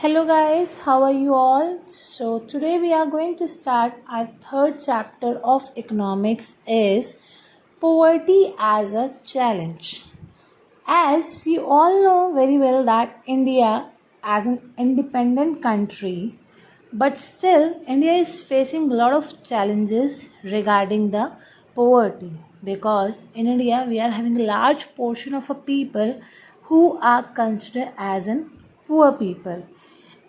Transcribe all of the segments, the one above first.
Hello guys, how are you all? So today we are going to start our third chapter of economics is poverty as a challenge. As you all know very well that India as an independent country, but still India is facing a lot of challenges regarding the poverty because in India we are having a large portion of a people who are considered as an poor people.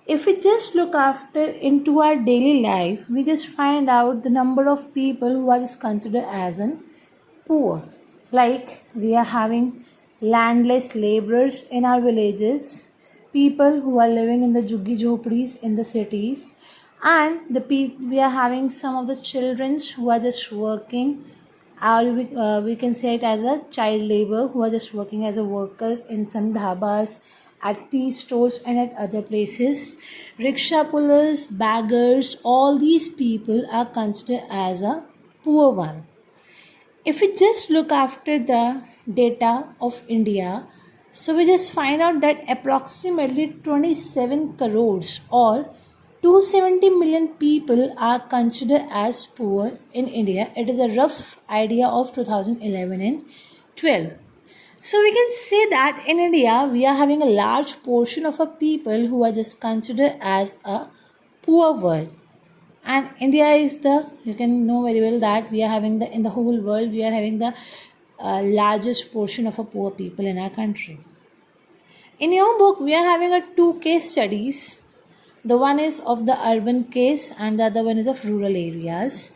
If we just look after into our daily life, we just find out the number of people who are just considered as an poor. Like we are having landless laborers in our villages, people who are living in the juggi jhopdis in the cities, and we are having some of the children who are just working, or we can say it as a child labor who are just working as a workers in some dhabas, at tea stores and at other places. Rickshaw pullers, beggars, all these people are considered as a poor one. If we just look after the data of India, so we just find out that approximately 27 crores or 270 million people are considered as poor in India. It is a rough idea of 2011 and 12. So we can say that in India we are having a large portion of a people who are just considered as a poor world, and India is the, you can know very well that we are having the, in the whole world we are having the largest portion of a poor people in our country. In your book we are having a two case studies. The one is of the urban case and the other one is of rural areas.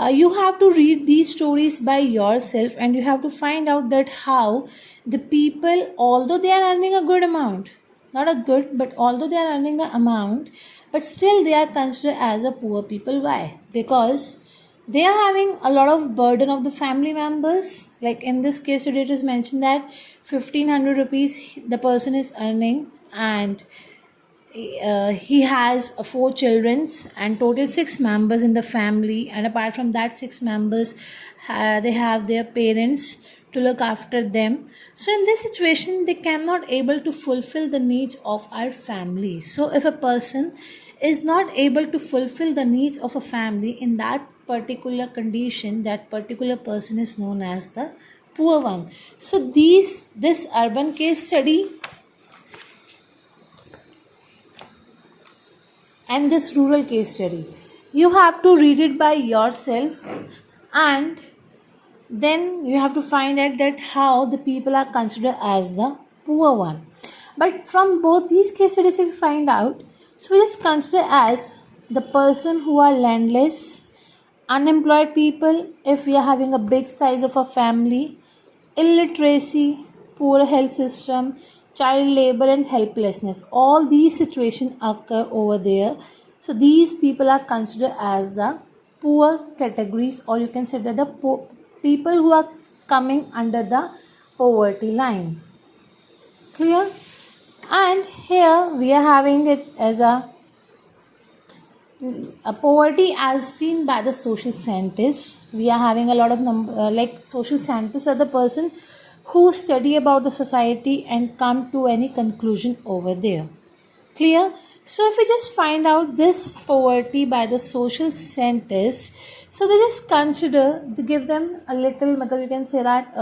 You have to read these stories by yourself and you have to find out that how the people, although they are earning a good amount, not a good, but although they are earning an amount, but still they are considered as a poor people. Why? Because they are having a lot of burden of the family members. Like in this case today it is mentioned that 1500 rupees the person is earning, and he has four children and total six members in the family, and apart from that six members they have their parents to look after them. So in this situation they cannot able to fulfill the needs of our family. So if a person is not able to fulfill the needs of a family, in that particular condition that particular person is known as the poor one. So this urban case study and this rural case study, you have to read it by yourself, and then you have to find out that how the people are considered as the poor one. But from both these case studies if we find out, so we just consider as the person who are landless, unemployed people, if we are having a big size of a family, illiteracy, poor health system, child labor and helplessness, all these situations occur over there. So these people are considered as the poor categories, or you can say that the people who are coming under the poverty line. Clear? And here we are having it as a poverty as seen by the social scientists. We are having a lot of like social scientists are the person who study about the society and come to any conclusion over there. Clear? So if we just find out this poverty by the social scientists, so they just consider, they give them a little, you can say that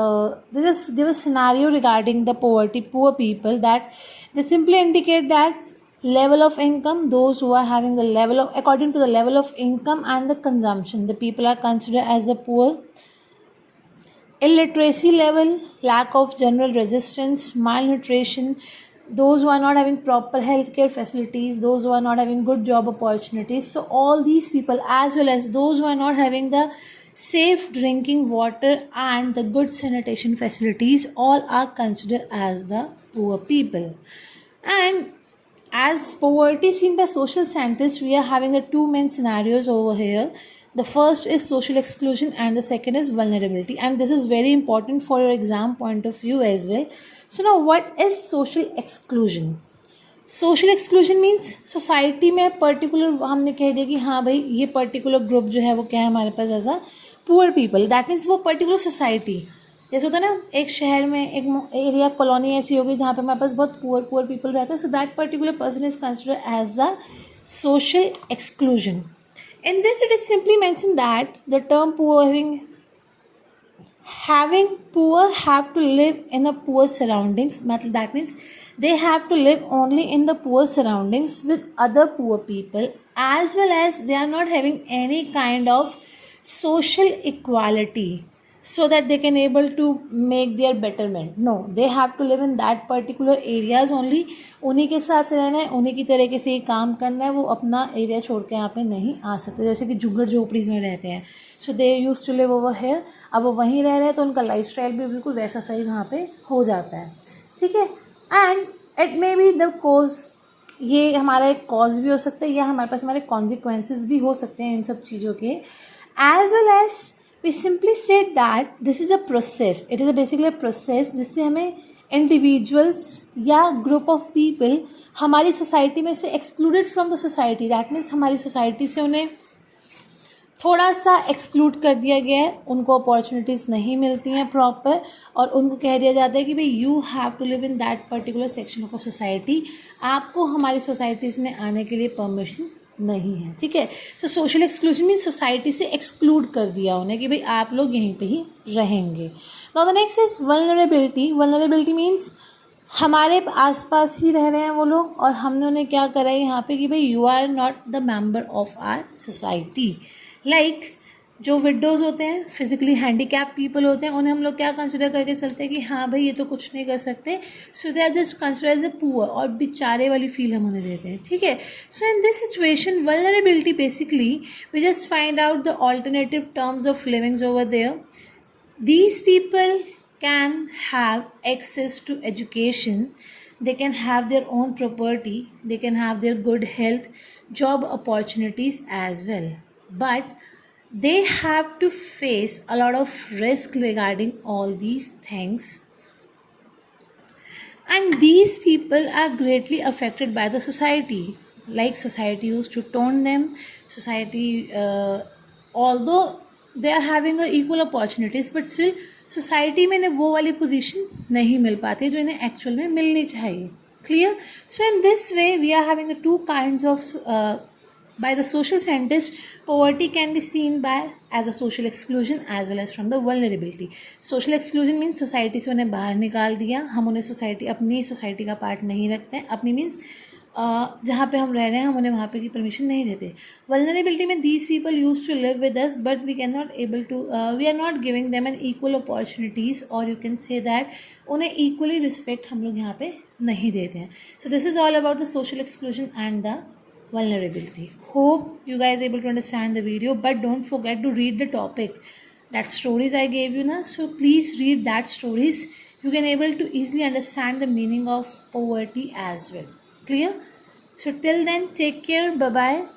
they just give a scenario regarding the poverty, poor people, that they simply indicate that level of income, those who are having the level of, according to the level of income and the consumption, the people are considered as the poor. Illiteracy level, lack of general resistance, malnutrition, those who are not having proper healthcare facilities, those who are not having good job opportunities. So all these people, as well as those who are not having the safe drinking water and the good sanitation facilities, all are considered as the poor people. And as poverty seen by social scientists, we are having the two main scenarios over here. The first is social exclusion and the second is vulnerability, and this is very important for your exam point of view as well. So now what is social exclusion? Social exclusion means society में particular हमने कह दिया कि हाँ भाई ये particular group जो है वो क्या है हमारे पास as a poor people, that means वो पर्टिकुलर सोसाइटी जैसे होता है ना, एक शहर में एक एरिया कॉलोनी ऐसी होगी जहाँ पे हमारे पास बहुत पुअर पीपल रहते हैं, so that particular person is considered as the social exclusion. In this, it is simply mentioned that the term poor having poor have to live in a poor surroundings. That means they have to live only in the poor surroundings with other poor people, as well as they are not having any kind of social equality, so that they can able to make their betterment. No, they have to live in that particular areas only. उन्हीं के साथ रहना है, उन्हीं की तरीके से ही काम करना है, वो अपना एरिया छोड़ के यहाँ पे नहीं आ सकते, जैसे कि झुग्गर झोपड़ीज में रहते हैं. So they use to live over here. अब वो वहीं रह रहे हैं तो उनका लाइफ स्टाइल भी बिल्कुल वैसा सही वहाँ पे हो जाता है. ठीक है. And it may be the cause, ये हमारा एक कॉज भी हो सकता है या हमारे पास हमारे कॉन्सिक्वेंसेस भी हो सकते हैं इन सब चीज़ों के. As well as we simply said that this is a process, it is a basically a process जिससे हमें इंडिविजुअल्स या ग्रुप ऑफ पीपल हमारी सोसाइटी में से excluded from the society, that means हमारी सोसाइटी से उन्हें थोड़ा सा एक्सक्लूड कर दिया गया है, उनको अपॉर्चुनिटीज़ नहीं मिलती हैं प्रॉपर, और उनको कह दिया जाता है कि भाई you have to live in that particular section of a society, आपको हमारी सोसाइटीज़ में आने के लिए परमिशन नहीं है. ठीक है. तो सोशल एक्सक्लूजन मीन्स सोसाइटी से एक्सक्लूड कर दिया उन्हें कि भाई आप लोग यहीं पे ही रहेंगे. Now the next is vulnerability. Vulnerability means हमारे आसपास ही रह रहे हैं वो लोग और हमने उन्हें क्या करा है यहाँ पे कि भाई you are not the member of our society. Like जो विडोज़ होते हैं, फिजिकली हैंडीकैप पीपल होते हैं, उन्हें हम लोग क्या कंसिडर करके चलते हैं कि हाँ भाई ये तो कुछ नहीं कर सकते, so they are just consider as a poor, और बेचारे वाली फील हम उन्हें देते हैं. ठीक है. So in this situation vulnerability basically we just find out the alternative terms of livings over there. These people can have access to education, they can have their own property, they can have their good health, job opportunities as well, but they have to face a lot of risk regarding all these things, and these people are greatly affected by the society. Like society used to tone them, society although they are having a equal opportunities, but still society में इन्हें वो वाली position नहीं मिल पाती जो इन्हें actual में मिलनी चाहिए. Clear. So in this way we are having the two kinds of by the social scientist, poverty can be seen by as a social exclusion as well as from the vulnerability. Social exclusion means society से उन्हें बाहर निकाल दिया, हम उन्हें society अपनी society का part नहीं रखते हैं. अपनी मीन्स जहाँ पे हम रह रहे हैं हम उन्हें वहाँ पे की परमिशन नहीं देते. वल्नरेबिलिटी में these people use to live with us but we can not able to, we are not giving them an equal opportunities, और यू कैन से दैट उन्हें इक्वली रिस्पेक्ट हम लोग यहाँ पे नहीं देते हैं. So this is all about the social exclusion and the vulnerability. Hope you guys able to understand the video, but don't forget to read the topic, that stories I gave you na, so please read that stories. You can able to easily understand the meaning of poverty as well. Clear. So till then, take care. Bye bye.